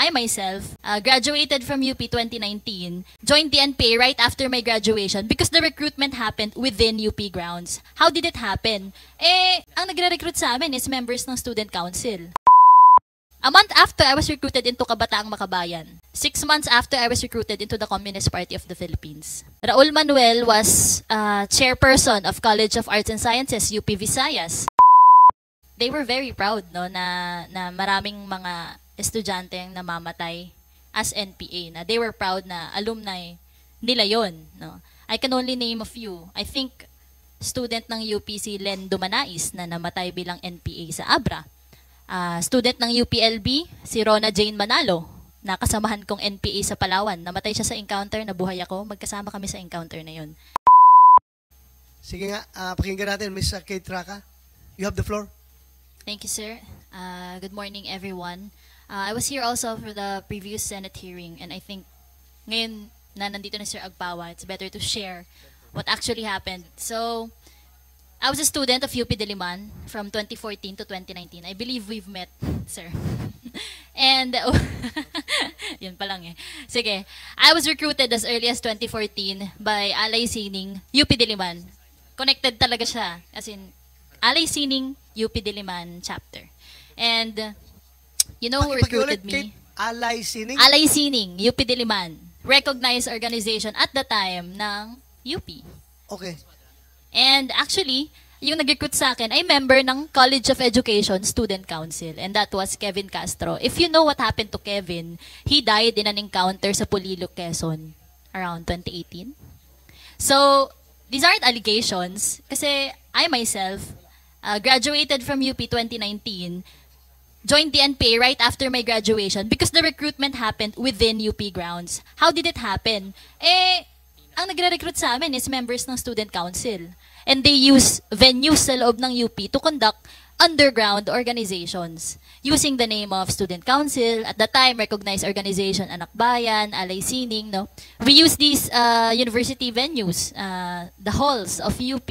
I myself graduated from UP 2019, joined the NPA right after my graduation because the recruitment happened within UP grounds. How did it happen? Ang nagre-recruit sa amin is members ng student council. A month after, I was recruited into Kabataang Makabayan. 6 months after, I was recruited into the Communist Party of the Philippines. Raul Manuel was chairperson of College of Arts and Sciences, UP Visayas. They were very proud no, na maraming mga estudyante ang namamatay as NPA. Na they were proud na alumni nila yon. No? I can only name a few. I think student ng UPC Len Dumanais na namatay bilang NPA sa Abra. Student ng UPLB, si Rona Jane Manalo, na kasamahan kong NPA sa Palawan. Namatay siya sa encounter, nabuhay ako. Magkasama kami sa encounter na yun. Sige nga, pakinggan natin, Ms. Kate Raka. You have the floor. Thank you, sir. Good morning, everyone. I was here also for the previous Senate hearing, and I think ngayon na nandito na Sir Agpawa, it's better to share what actually happened. So, I was a student of UP Diliman from 2014 to 2019. I believe we've met, sir. And, yun pa lang eh. Sige, I was recruited as early as 2014 by Alay Sining, UP Diliman. Connected talaga siya. As in, Alay Sining, UP Diliman chapter. And, you know who recruited me? Alay Sining? Alay Sining, UP Diliman. Recognized organization at the time ng UP. Okay. And actually, yung nag-recruit sa akin ay member ng College of Education Student Council, and that was Kevin Castro. If you know what happened to Kevin, he died in an encounter sa Pulilo, Quezon around 2018. So, these aren't allegations kasi I myself graduated from UP 2019, joined the NPA right after my graduation because the recruitment happened within UP grounds. How did it happen? Ang nagre-recruit sa amin is members ng student council. And they use venues sa loob ng UP to conduct underground organizations using the name of student council, at the time recognized organization Anak Bayan, Alay Sining, no. We use these university venues, the halls of UP,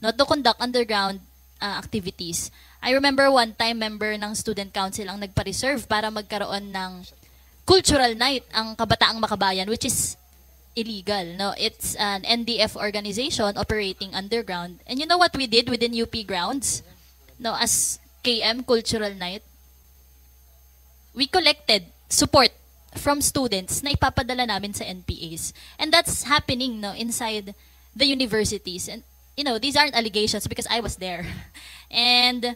no, to conduct underground activities. I remember one time member ng student council ang nagpa-reserve para magkaroon ng cultural night ang Kabataang Makabayan, which is illegal. No, it's an NDF organization operating underground. And you know what we did within UP grounds? No, as KM Cultural Night, we collected support from students na ipapadala namin sa NPAs. And that's happening no inside the universities. And you know, these aren't allegations because I was there. And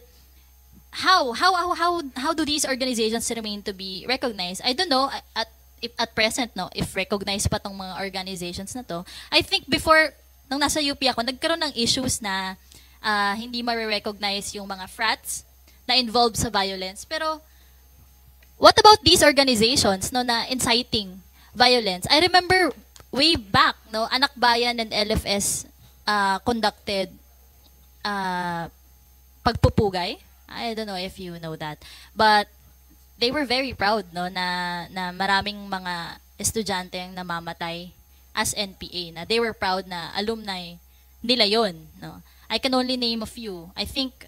how do these organizations remain to be recognized? I don't know at present, no, if recognized pa tong mga organizations na to. I think before, nung nasa UP ako, nagkaroon ng issues na hindi ma-recognize yung mga frats na involved sa violence. Pero, what about these organizations, no, na inciting violence? I remember way back, no, Anak Bayan and LFS conducted pagpupugay. I don't know if you know that. But, they were very proud no na maraming mga estudyante ang namamatay as NPA, na they were proud na alumni nila yon, no. I can only name a few. I think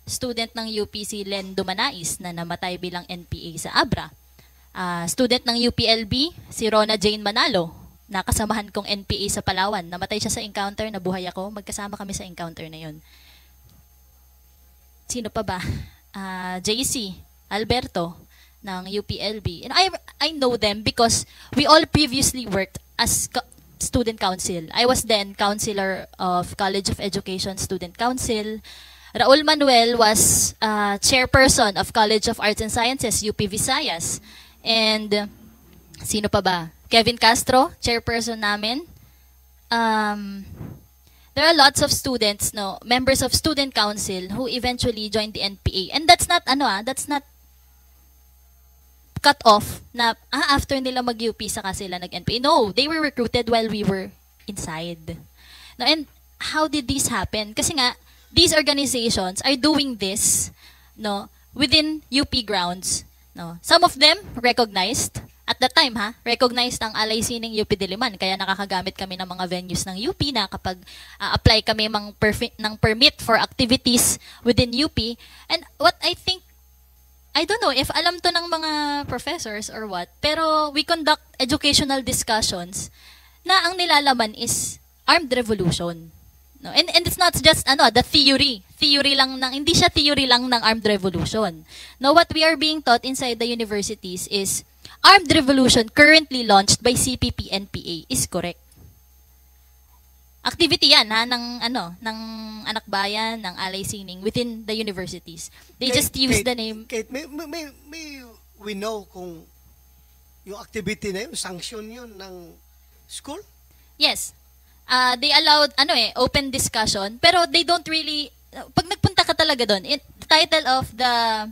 student ng UPC Len Dumanais na namatay bilang NPA sa Abra. Student ng UPLB, si Rona Jane Manalo, na kasamahan kong NPA sa Palawan. Namatay siya sa encounter, nabuhay ako. Magkasama kami sa encounter na yon. Sino pa ba? JC Alberto ng UPLB. And I know them because we all previously worked as student council. I was then counselor of College of Education Student Council. Raul Manuel was chairperson of College of Arts and Sciences, UP Visayas. And sino pa ba? Kevin Castro, chairperson namin. There are lots of students, no, members of student council who eventually joined the NPA. And that's not that's not cut off na after nila mag-UP saka sila nag-NPA. No, they were recruited while we were inside. No, and how did this happen? Kasi nga, these organizations are doing this no, within UP grounds. No. Some of them recognized. At the time, recognized ang Alay Sining UP Diliman. Kaya nakakagamit kami ng mga venues ng UP na kapag apply kami ng permit for activities within UP. And what I think I don't know if alam to ng mga professors or what, pero we conduct educational discussions na ang nilalaman is armed revolution. No? And it's not just the theory. Theory lang ng, hindi siya theory lang ng armed revolution. No, what we are being taught inside the universities is armed revolution currently launched by CPP-NPA is correct. Activity yan ng anak bayan, ng alay sining within the universities. They just use the name. Kate, may we know kung yung activity na yun, sanction yun ng school? Yes. They allowed open discussion, pero they don't really pag nagpunta ka talaga doon, the title of the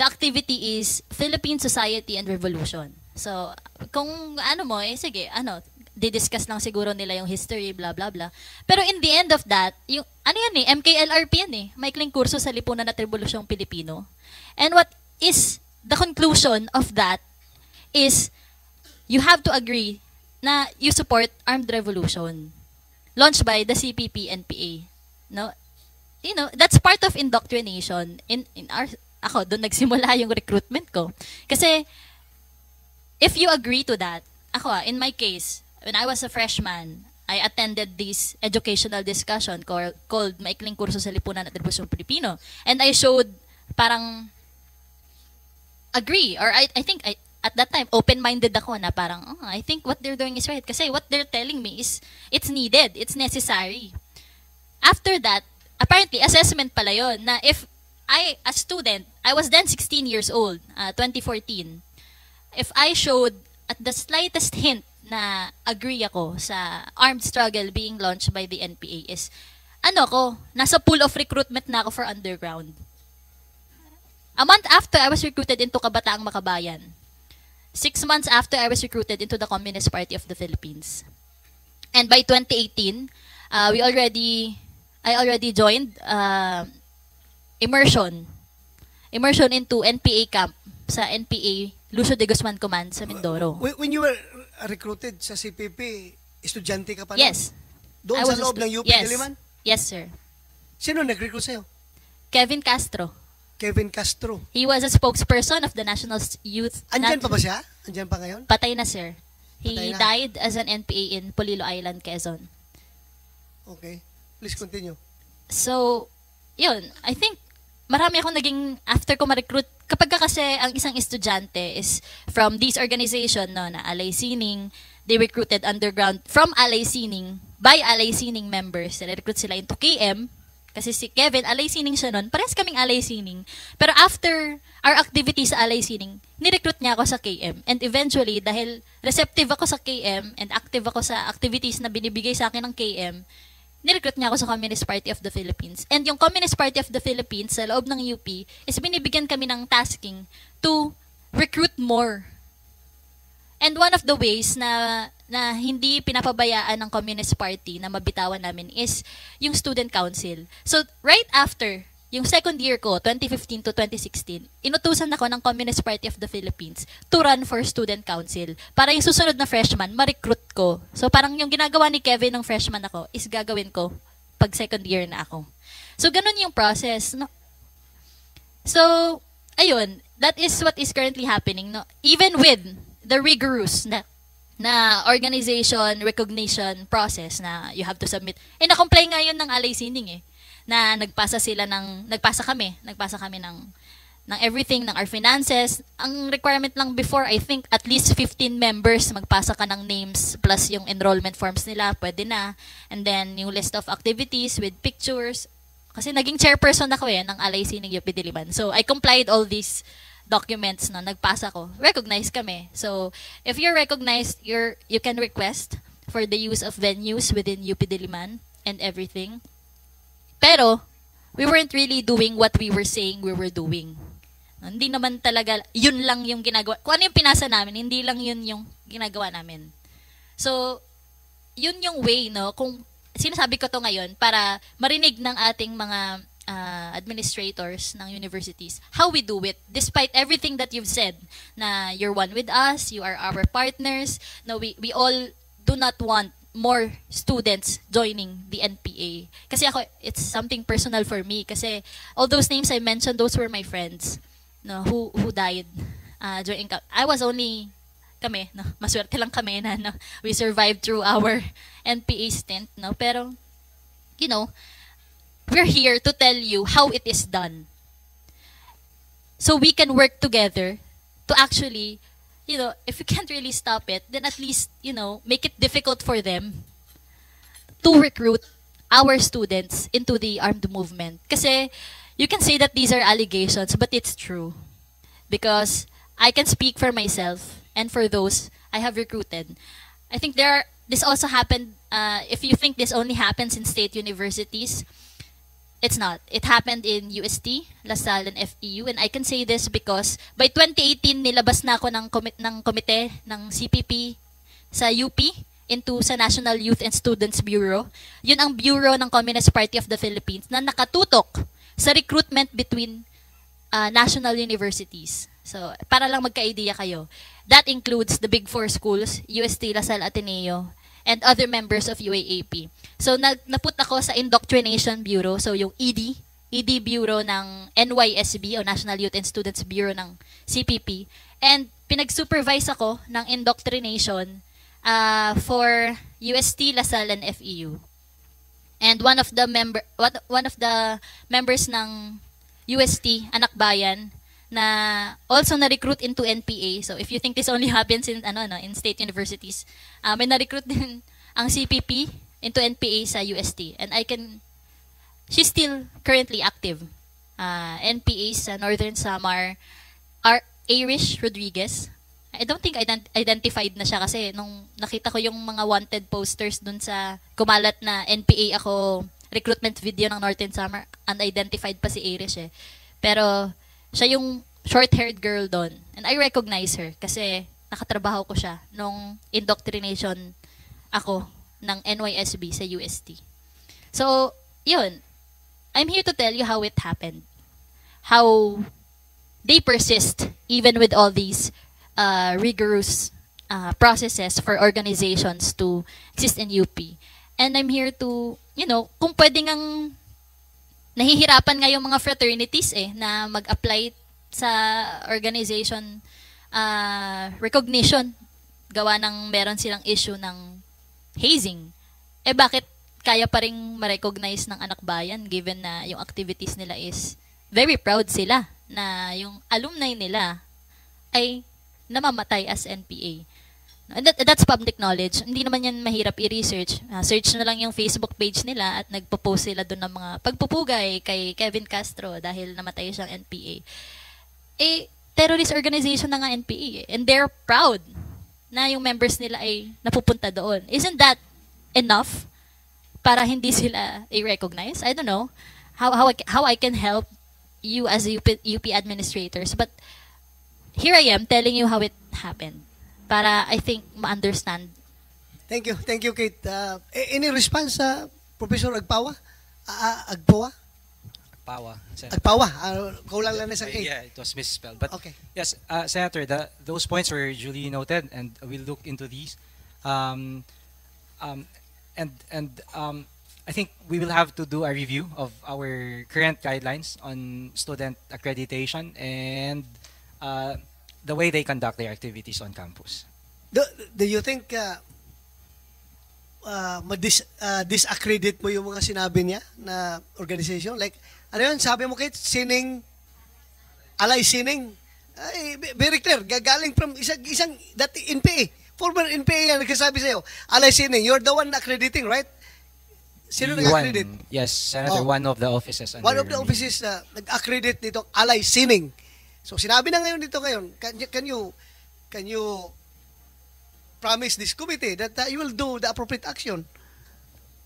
activity is Philippine Society and Revolution. So, kung sige, di-discuss lang siguro nila yung history, blah, blah, blah. Pero in the end of that, yung, MKLRP yan maikling kurso sa lipunan at revolusyong Pilipino. And what is the conclusion of that is you have to agree na you support armed revolution launched by the CPP-NPA. No? That's part of indoctrination in our ako doon nagsimula yung recruitment ko. Kasi if you agree to that, in my case, when I was a freshman, I attended this educational discussion called Maikling Kurso sa Lipunan at Revolusyong Pilipino. And I showed parang agree, or I think at that time, open-minded ako na parang, I think what they're doing is right. Kasi what they're telling me is, it's needed, it's necessary. After that, apparently, assessment pala yun, na if a student, I was then 16 years old, 2014, if I showed at the slightest hint na agree ako sa armed struggle being launched by the NPA is, nasa pool of recruitment na ako for underground. A month after, I was recruited into Kabataang Makabayan. 6 months after, I was recruited into the Communist Party of the Philippines. And by 2018, I already joined immersion into NPA camp sa NPA Lucio de Guzman Command sa Mindoro. When you were recruited sa CPP, estudyante ka pa Yes. Doon sa loob ng UP Diliman? Yes, sir. Sino nag-recruit sa'yo? Kevin Castro. Kevin Castro. He was a spokesperson of the National Youth. Andyan pa ba siya? Andyan pa ngayon? Patay na, sir. Patay He na. died as an NPA in Polillo Island, Quezon. Okay. Please continue. So, yun. I think marami akong naging, after ko ma-recruit, kapag kasi ang isang estudyante is from this organization, na Alay Sining, they recruited underground from Alay Sining, by Alay Sining members. Recruit sila into KM, kasi si Kevin, Alay Sining siya nun. Parehas kaming Alay Sining. Pero after our activities sa Alay Sining, nirecruit niya ako sa KM. And eventually, dahil receptive ako sa KM and active ako sa activities na binibigay sa akin ng KM, nirecruit niya ako sa Communist Party of the Philippines. And yung Communist Party of the Philippines sa loob ng UP is binibigyan kami ng tasking to recruit more. And one of the ways na hindi pinapabayaan ng Communist Party na mabitawan namin is yung Student Council. So, right after, yung second year ko, 2015 to 2016, inutusan ako ng Communist Party of the Philippines to run for Student Council para yung susunod na freshman, ma-recruit ko. So, parang yung ginagawa ni Kevin nung freshman ako is gagawin ko pag second year na ako. So, ganun yung process. No? So, ayun, that is what is currently happening. No? Even with the rigorous na organization recognition process na you have to submit. Na-comply nga yun ng Alay Sining na nagpasa kami ng everything, ng our finances. Ang requirement lang before, I think at least 15 members, magpasa ka ng names plus yung enrollment forms nila, pwede na. And then yung list of activities with pictures. Kasi naging chairperson ako ng Alay Sining UP Diliman. So I complied all these documents na nagpasa ko. Recognized kami. So, if you're recognized, you can request for the use of venues within UP Diliman and everything. Pero, we weren't really doing what we were saying we were doing. Hindi naman talaga, yun lang yung ginagawa. Kung ano yung pinasa namin, hindi lang yun yung ginagawa namin. So, yun yung way, kung sinasabi ko to ngayon para marinig ng ating mga administrators ng universities, how we do it, despite everything that you've said, na you're one with us, you are our partners, we all do not want more students joining the NPA. Kasi ako, it's something personal for me, kasi all those names I mentioned, those were my friends. no, who died during I was only kami, no, maswerte lang kami na no, we survived through our NPA stint, no, pero you know, we're here to tell you how it is done, so we can work together to actually, you know, if we can't really stop it, then at least, you know, make it difficult for them to recruit our students into the armed movement. Kasi you can say that these are allegations, but it's true. Because I can speak for myself and for those I have recruited. I think this also happened, if you think this only happens in state universities, it's not. It happened in UST, LaSalle, and FEU. And I can say this because by 2018, nilabas na ako ng komite ng CPP sa UP sa National Youth and Students Bureau. Yun ang bureau ng Communist Party of the Philippines na nakatutok sa recruitment between national universities. So, para lang magka-idea kayo. That includes the Big Four schools, UST, LaSalle, Ateneo, and other members of UAAP. So, naput ako sa Indoctrination Bureau, so yung ED Bureau ng NYSB, o National Youth and Students Bureau ng CPP. And pinag-supervise ako ng indoctrination for UST, LaSalle, and FEU. And one of the members ng UST, Anak Bayan, na also na-recruit into NPA. So if you think this only happens in in state universities, may na-recruit din ang CPP into NPA sa UST. And she's still currently active. NPA sa Northern Samar, Irish Rodriguez. I don't think identified na siya kasi nung nakita ko yung mga wanted posters dun sa kumalat na NPA ako recruitment video ng Northern Samar, unidentified pa si Irish eh. Pero siya yung short-haired girl doon. And I recognize her kasi nakatrabaho ko siya nung indoctrination ako ng NYSB sa UST. So, yun. I'm here to tell you how it happened. How they persist even with all these rigorous processes for organizations to exist in UP. And I'm here to, kung pwede ngang nahihirapan nga yung mga fraternities na mag-apply sa organization recognition gawa ng meron silang issue ng hazing. Bakit kaya pa ring ma-recognize ng Anak Bayan given na yung activities nila is very proud sila na yung alumni nila ay namamatay as NPA. And that's public knowledge. Hindi naman yan mahirap i-research. Search na lang yung Facebook page nila at nagpo-post sila doon ng mga pagpupugay kay Kevin Castro dahil namatay siyang NPA. Terrorist organization na nga NPA. And they're proud na yung members nila ay napupunta doon. Isn't that enough para hindi sila i-recognize? I don't know how I can help you as UP administrators. But here I am telling you how it happened. Para, I think, ma-understand. Thank you, Kate. Any response sa Professor Agpawa? Agpawa? Agpawa. Kulang lang na sa Kate. Yeah, it was misspelled. But okay. Yes, Senator, those points were duly noted, and we'll look into these. I think we will have to do a review of our current guidelines on student accreditation and the way they conduct their activities on campus. Do you think disaccredit mo yung mga sinabi niya na organization? Like, ano yun, sabi mo Kate, Alay Sining, very clear, gagaling from isang dati NPA, former NPA yan nagsasabi sa'yo, Alay Sining, you're the one accrediting, right? Sino nag-accredit? Yes, Senator, one of the offices. One of the offices na nag-accredit nitong Alay Sining. So sinabi na ngayon dito ngayon, can you promise this committee that you will do the appropriate action?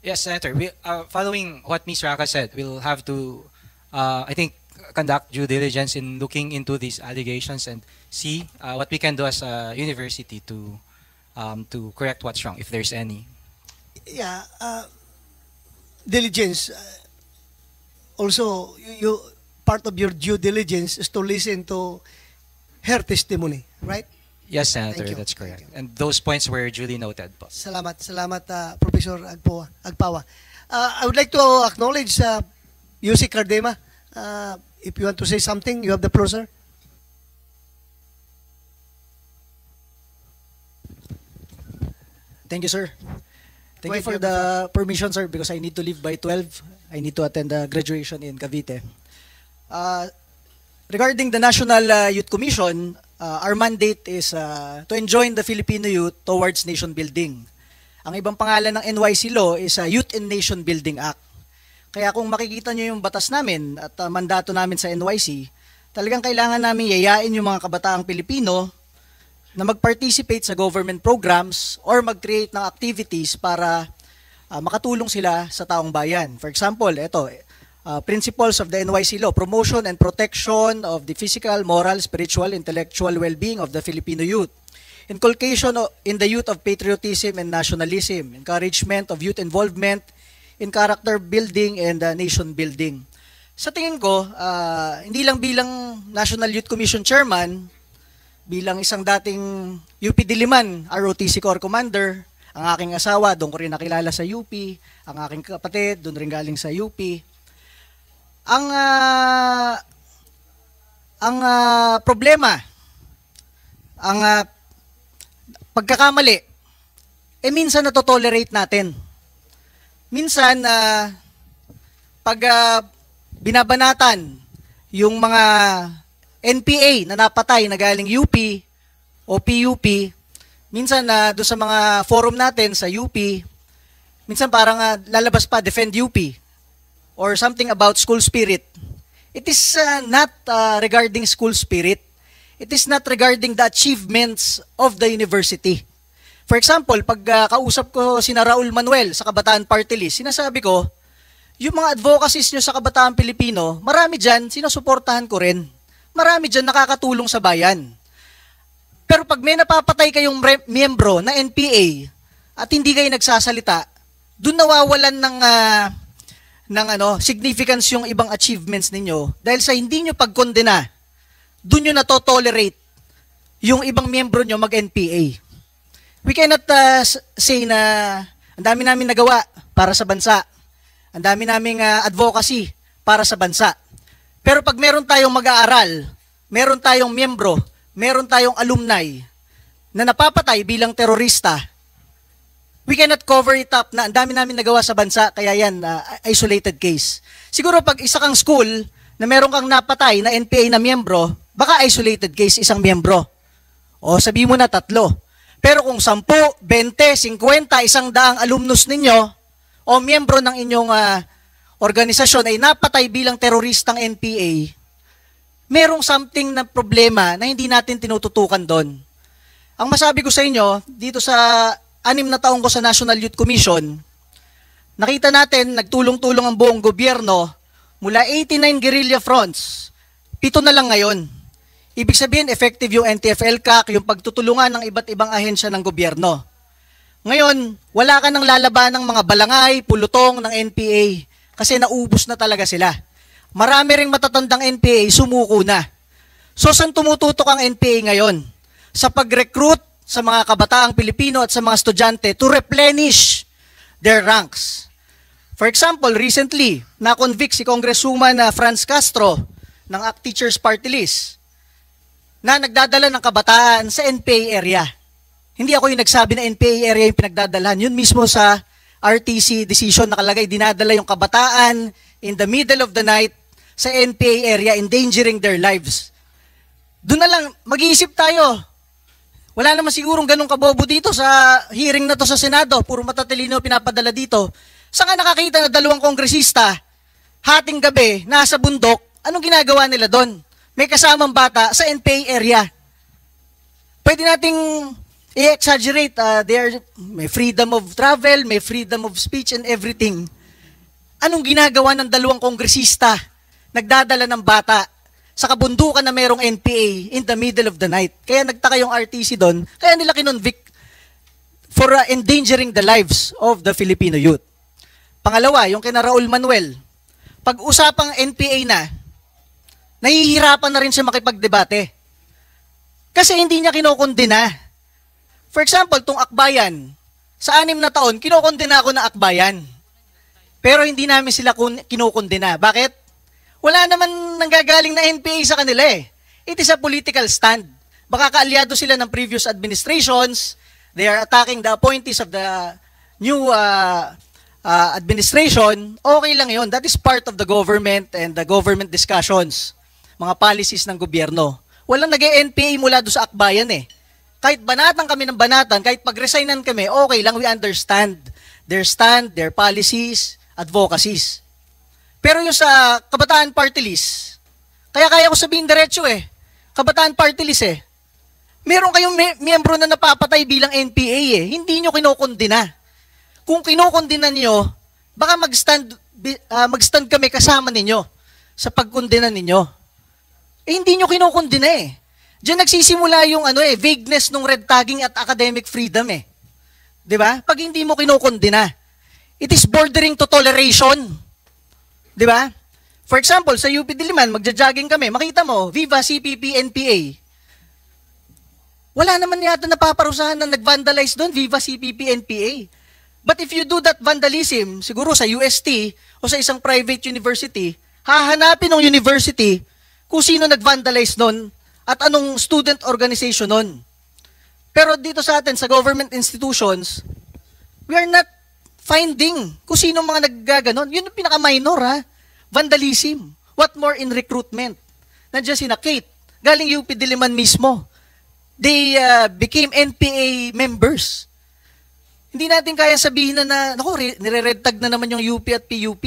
Yes, Senator. We, following what Ms. Raka said, we'll have to, I think, conduct due diligence in looking into these allegations and see what we can do as a university to correct what's wrong, if there's any. Yeah, diligence. Also, part of your due diligence is to listen to her testimony, right? Yes, Senator, that's correct. And those points were duly noted. Salamat, Professor Agpawa. I would like to acknowledge Yussi Cardema. If you want to say something, you have the floor, sir. Thank you, sir. Thank you Wait, for you have the permission, sir, because I need to leave by 12. I need to attend the graduation in Cavite. Regarding the National Youth Commission, our mandate is to enjoin the Filipino youth towards nation building. Ang ibang pangalan ng NYC Law is Youth and Nation Building Act. Kaya kung makikita nyo yung batas namin at mandato namin sa NYC, talagang kailangan namin yayain yung mga kabataang Pilipino na mag-participate sa government programs or mag-create ng activities para makatulong sila sa taong bayan. For example, ito, principles of the NYC Law, promotion and protection of the physical, moral, spiritual, intellectual well-being of the Filipino youth. Inculcation in the youth of patriotism and nationalism. Encouragement of youth involvement in character building and nation building. Sa tingin ko, hindi lang bilang National Youth Commission Chairman, bilang isang dating UP Diliman, ROTC Corps Commander, ang aking asawa, doon ko rin nakilala sa UP, ang aking kapatid, doon rin galing sa UP. Ang problema, ang pagkakamali, minsan natotolerate natin. Minsan, pag binabanatan yung mga NPA na napatay na galing UP o PUP, minsan doon sa mga forum natin sa UP, minsan parang lalabas pa, defend UP or something about school spirit. It is not regarding school spirit. It is not regarding the achievements of the university. For example, pag kausap ko si Raul Manuel sa Kabataan Party List, sinasabi ko, yung mga advocacies nyo sa Kabataan Pilipino, marami dyan, sinusuportahan ko rin. Marami dyan nakakatulong sa bayan. Pero pag may napapatay kayong miyembro na NPA at hindi kayo nagsasalita, doon nawawalan ng significance yung ibang achievements ninyo dahil sa hindi nyo pagkondena, doon nyo natotolerate yung ibang miyembro nyo mag-NPA. We cannot say na ang dami namin nagawa para sa bansa. Ang dami naming advocacy para sa bansa. Pero pag meron tayong mag-aaral, meron tayong miyembro, meron tayong alumni na napapatay bilang terorista, we cannot cover it up na ang dami namin nagawa sa bansa, kaya yan, isolated case. Siguro pag isa kang school na meron kang napatay na NPA na miyembro, baka isolated case isang miyembro. O sabihin mo na 3. Pero kung 10, 20, 50, 100 alumnus ninyo o miyembro ng inyong organisasyon ay napatay bilang teroristang NPA, merong something na problema na hindi natin tinututukan doon. Ang masabi ko sa inyo, dito sa 6 na taong ko sa National Youth Commission, nakita natin, nagtulong-tulong ang buong gobyerno mula 89 guerrilla fronts, 7 na lang ngayon. Ibig sabihin, effective yung NTF-ELCAC, yung pagtutulungan ng iba't ibang ahensya ng gobyerno. Ngayon, wala ka nang lalaban ng mga balangay, pulutong ng NPA kasi naubos na talaga sila. Marami ring matatandang NPA, sumuko na. So, saan tumututok ang NPA ngayon? Sa pag-recruit sa mga kabataang Pilipino at sa mga estudyante to replenish their ranks. For example, recently, na-convict si Congresswoman Franz Castro ng ACT Teachers Party List na nagdadala ng kabataan sa NPA area. Hindi ako yung nagsabi na NPA area yung pinagdadalahan. Yun mismo sa RTC decision nakalagay, dinadala yung kabataan in the middle of the night sa NPA area, endangering their lives. Doon na lang, mag-iisip tayo. Wala naman sigurong ganun kabobo dito sa hearing na to sa Senado. Puro matatalino pinapadala dito. Saan ka nakakita na 2 kongresista, hating gabi, nasa bundok, anong ginagawa nila doon? May kasamang bata sa NPA area. Pwede nating i-exaggerate. May freedom of travel, may freedom of speech and everything. Anong ginagawa ng 2 kongresista? Nagdadala ng bata sa kabundukan na merong NPA in the middle of the night. Kaya nagtaka yung RTC doon, kaya nila kinonvict for endangering the lives of the Filipino youth. Pangalawa, yung kina Raul Manuel. Pag-usapang NPA na, nahihirapan na rin siya makipagdebate. Kasi hindi niya kinokondena. For example, tong Akbayan, sa 6 na taon, kinokondena ako na Akbayan. Pero hindi namin sila kinokondena. Bakit? Wala naman nanggagaling na NPA sa kanila eh. It is a political stand. Baka kaalyado sila ng previous administrations, they are attacking the appointees of the new administration, okay lang yun. That is part of the government and the government discussions, mga policies ng gobyerno. Walang nag-NPA mula doon sa akbayan eh. Kahit banatan kami ng banatan, kahit pag-resignan kami, okay lang, we understand their stand, their policies, advocacies. Pero yung sa Kabataan Party List, kaya ko sabihin diretso eh, Kabataan Party List eh, meron kayong miyembro na napapatay bilang NPA eh, hindi nyo kinokondina. Kung kinokondina nyo, baka mag-stand kami kasama ninyo sa pagkondina ninyo. Eh hindi nyo kinokondina eh. Diyan nagsisimula yung vagueness ng red tagging at academic freedom eh. 'Di ba? Pag hindi mo kinokondina, it is bordering to toleration. 'Di ba? For example, sa UP Diliman, magja-jogging kami, makita mo, Viva CPP NPA. Wala naman yata napaparusahan na nag-vandalize doon, Viva CPP NPA. But if you do that vandalism, siguro sa UST o sa isang private university, hahanapin ng university kung sino nag-vandalize noon at anong student organization noon. Pero dito sa atin, sa government institutions, we are not finding kung sino mga naggaganon. Yun yung pinaka-minor ha. Vandalism. What more in recruitment? Nandiyan sina Kate, galing UP Diliman mismo. They became NPA members. Hindi natin kaya sabihin na nire-red tag na naman yung UP at PUP.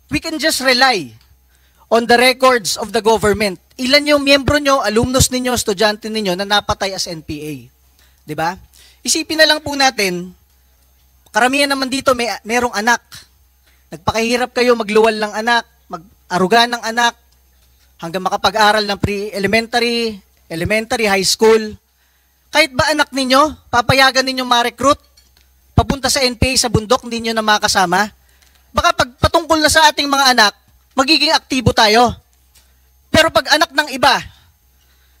We can just rely on the records of the government. Ilan yung miyembro nyo, alumnus ninyo, estudyante ninyo na napatay as NPA. 'Di ba? Isipin na lang po natin, karamihan naman dito merong anak. Nagpakahirap kayo magluwal ng anak, mag-aruga ng anak, hanggang makapag-aral ng pre-elementary, elementary, high school. Kahit ba anak ninyo, papayagan ninyo ma-recruit, papunta sa NPA sa bundok, hindi nyo na makasama? Baka pag patungkol na sa ating mga anak, magiging aktibo tayo. Pero pag anak ng iba,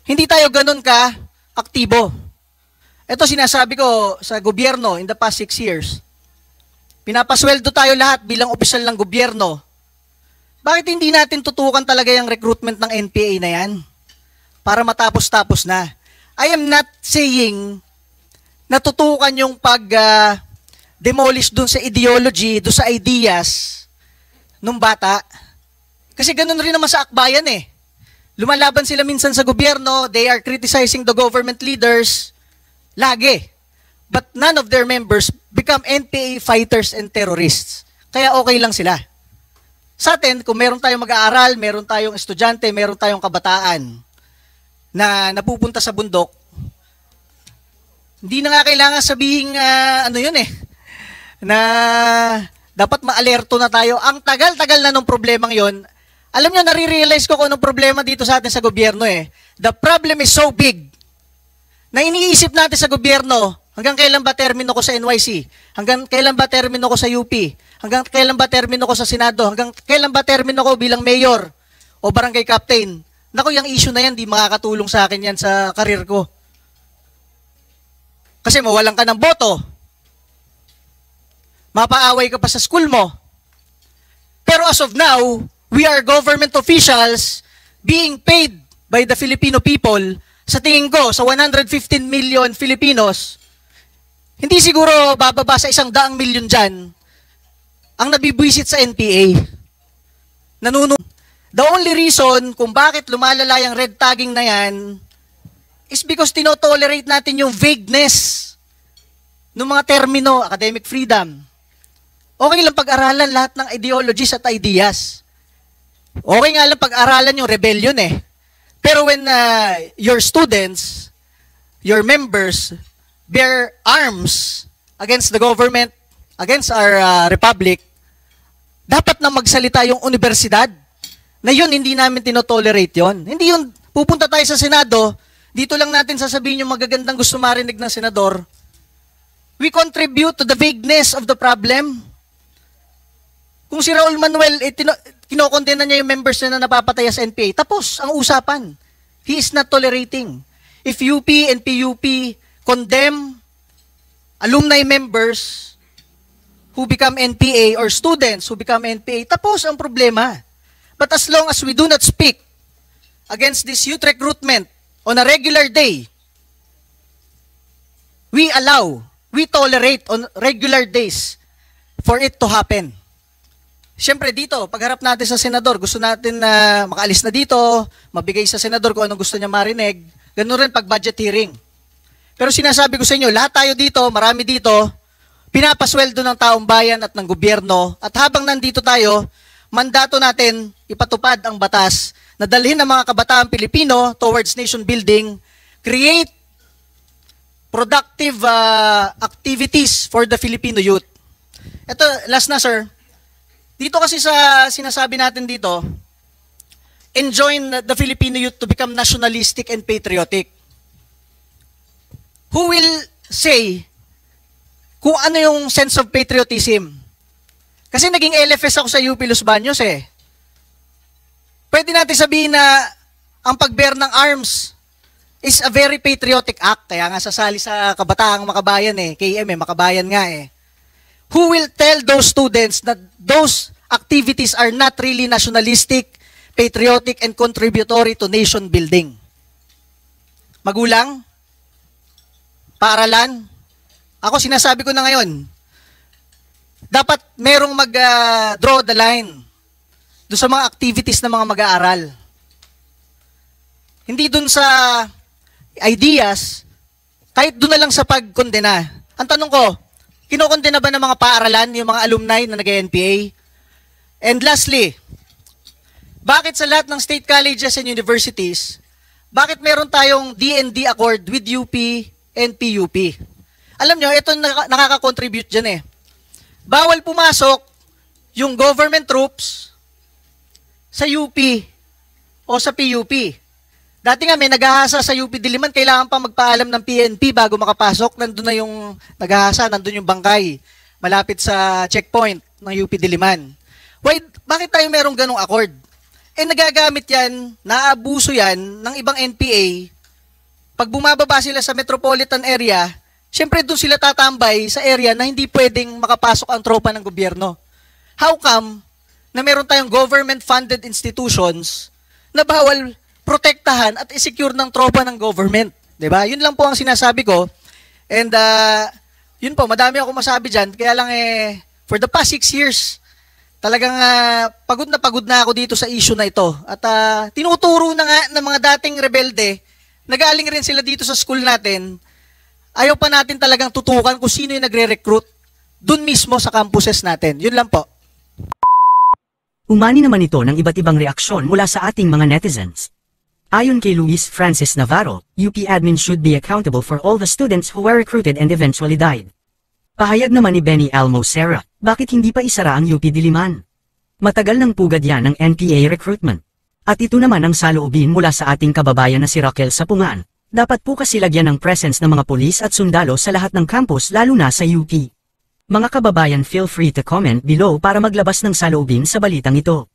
hindi tayo ganun ka aktibo. Ito sinasabi ko sa gobyerno in the past 6 years. Pinapasweldo tayo lahat bilang opisyal ng gobyerno. Bakit hindi natin tutukan talaga yung recruitment ng NPA na yan? Para matapos-tapos na. I am not saying na tutukan yung pag-demolish dun sa ideology, dun sa ideas nung bata. Kasi ganun rin naman sa akbayan eh. Lumalaban sila minsan sa gobyerno, they are criticizing the government leaders, lagi. But none of their members become NPA fighters and terrorists. Kaya okay lang sila. Sa atin, kung meron tayong mag-aaral, meron tayong estudyante, meron tayong kabataan na napupunta sa bundok, hindi na nga kailangan sabihin na dapat ma-alerto na tayo. Ang tagal-tagal na nung problemang yon. Alam nyo, nare-realize ko kung anong problema dito sa atin sa gobyerno eh. The problem is so big na iniisip natin sa gobyerno, hanggang kailan ba termino ko sa NYC? Hanggang kailan ba termino ko sa UP? Hanggang kailan ba termino ko sa Senado? Hanggang kailan ba termino ko bilang mayor o barangay captain? Naku, yung issue na yan, di makakatulong sa akin yan sa karir ko. Kasi mawalan ka ng boto. Mapaaway ka pa sa school mo. Pero as of now, we are government officials being paid by the Filipino people. Sa tingin ko, sa 115 million Filipinos, hindi siguro bababa sa 100 milyon dyan ang nabibwisit sa NPA. The only reason kung bakit lumalala yung red tagging na yan is because tinotolerate natin yung vagueness ng mga termino, academic freedom. Okay lang pag-aralan lahat ng ideologies at ideas. Okay nga lang pag-aralan yung rebellion eh. Pero when your students, your members, bear arms against the government, against our republic, dapat na magsalita yung universidad. Na yun, hindi namin tinotolerate yun. Hindi yun, pupunta tayo sa Senado, dito lang natin sasabihin yung magagandang gusto marinig ng senador. We contribute to the vagueness of the problem. Kung si Raul Manuel, kinokondena niya yung members na napapatay sa NPA, tapos ang usapan. He is not tolerating. If UP and PUP condemn alumni members who become NPA or students who become NPA, tapos ang problema. But as long as we do not speak against this youth recruitment on a regular day, we tolerate on regular days for it to happen. Siyempre dito, pagharap natin sa senador, gusto natin na makaalis na dito, mabigay sa senador kung anong gusto niya marinig. Ganun rin pag budget hearing. Pero sinasabi ko sa inyo, lahat tayo dito, marami dito, pinapasweldo ng taong bayan at ng gobyerno. At habang nandito tayo, mandato natin ipatupad ang batas na dalhin ang mga kabataang Pilipino towards nation building, create productive activities for the Filipino youth. Ito, last na sir. Dito kasi sa sinasabi natin dito, enjoin the Filipino youth to become nationalistic and patriotic. Who will say kung ano yung sense of patriotism? Kasi naging LFS ako sa UP Los Baños eh. Pwede natin sabihin na ang pag-bear ng arms is a very patriotic act. Kaya nga sasali sa Kabataang Makabayan eh. KM eh, Makabayan nga eh. Who will tell those students that those activities are not really nationalistic, patriotic, and contributory to nation building? Magulang? Paaralan? Ako sinasabi ko na ngayon, dapat merong mag-draw the line doon sa mga activities ng mga mag-aaral. Hindi doon sa ideas, kahit doon na lang sa pagkondena. Ang tanong ko, kinokondena ba ng mga paaralan, yung mga alumni na nag-NPA? And lastly, bakit sa lahat ng state colleges and universities, bakit meron tayong D&D accord with UP and PUP? Alam nyo, ito nakaka-contribute dyan eh. Bawal pumasok yung government troops sa UP o sa PUP. Dati nga may naghahasa sa UP Diliman, kailangan pa magpaalam ng PNP bago makapasok. Nandun na yung naghahasa, nandun yung bangkay, malapit sa checkpoint ng UP Diliman. Why, bakit tayo merong ganong accord? Eh nagagamit yan, naabuso yan ng ibang NPA. Pag bumababa sila sa metropolitan area, syempre doon sila tatambay sa area na hindi pwedeng makapasok ang tropa ng gobyerno. How come na meron tayong government-funded institutions na bawal protektahan at i-secure ng tropa ng government? Diba? Yun lang po ang sinasabi ko. And yun po, madami ako masabi dyan. Kaya lang for the past 6 years, talagang pagod na ako dito sa issue na ito. At tinuturo na nga ng mga dating rebelde, nagaling rin sila dito sa school natin. Ayaw pa natin talagang tutukan kung sino yung nagre-recruit dun mismo sa campuses natin. Yun lang po. Umani naman ito ng iba't ibang reaksyon mula sa ating mga netizens. Ayon kay Luis Francis Navarro, UP admin should be accountable for all the students who were recruited and eventually died. Pahayag naman ni Benny Almocera, bakit hindi pa isara ang UP Diliman? Matagal ng pugad yan ng NPA recruitment. At ito naman ang saloobin mula sa ating kababayan na si Raquel Sapungan. Dapat po kasi lagyan ng presence ng mga pulis at sundalo sa lahat ng campus lalo na sa UP. Mga kababayan, feel free to comment below para maglabas ng saloobin sa balitang ito.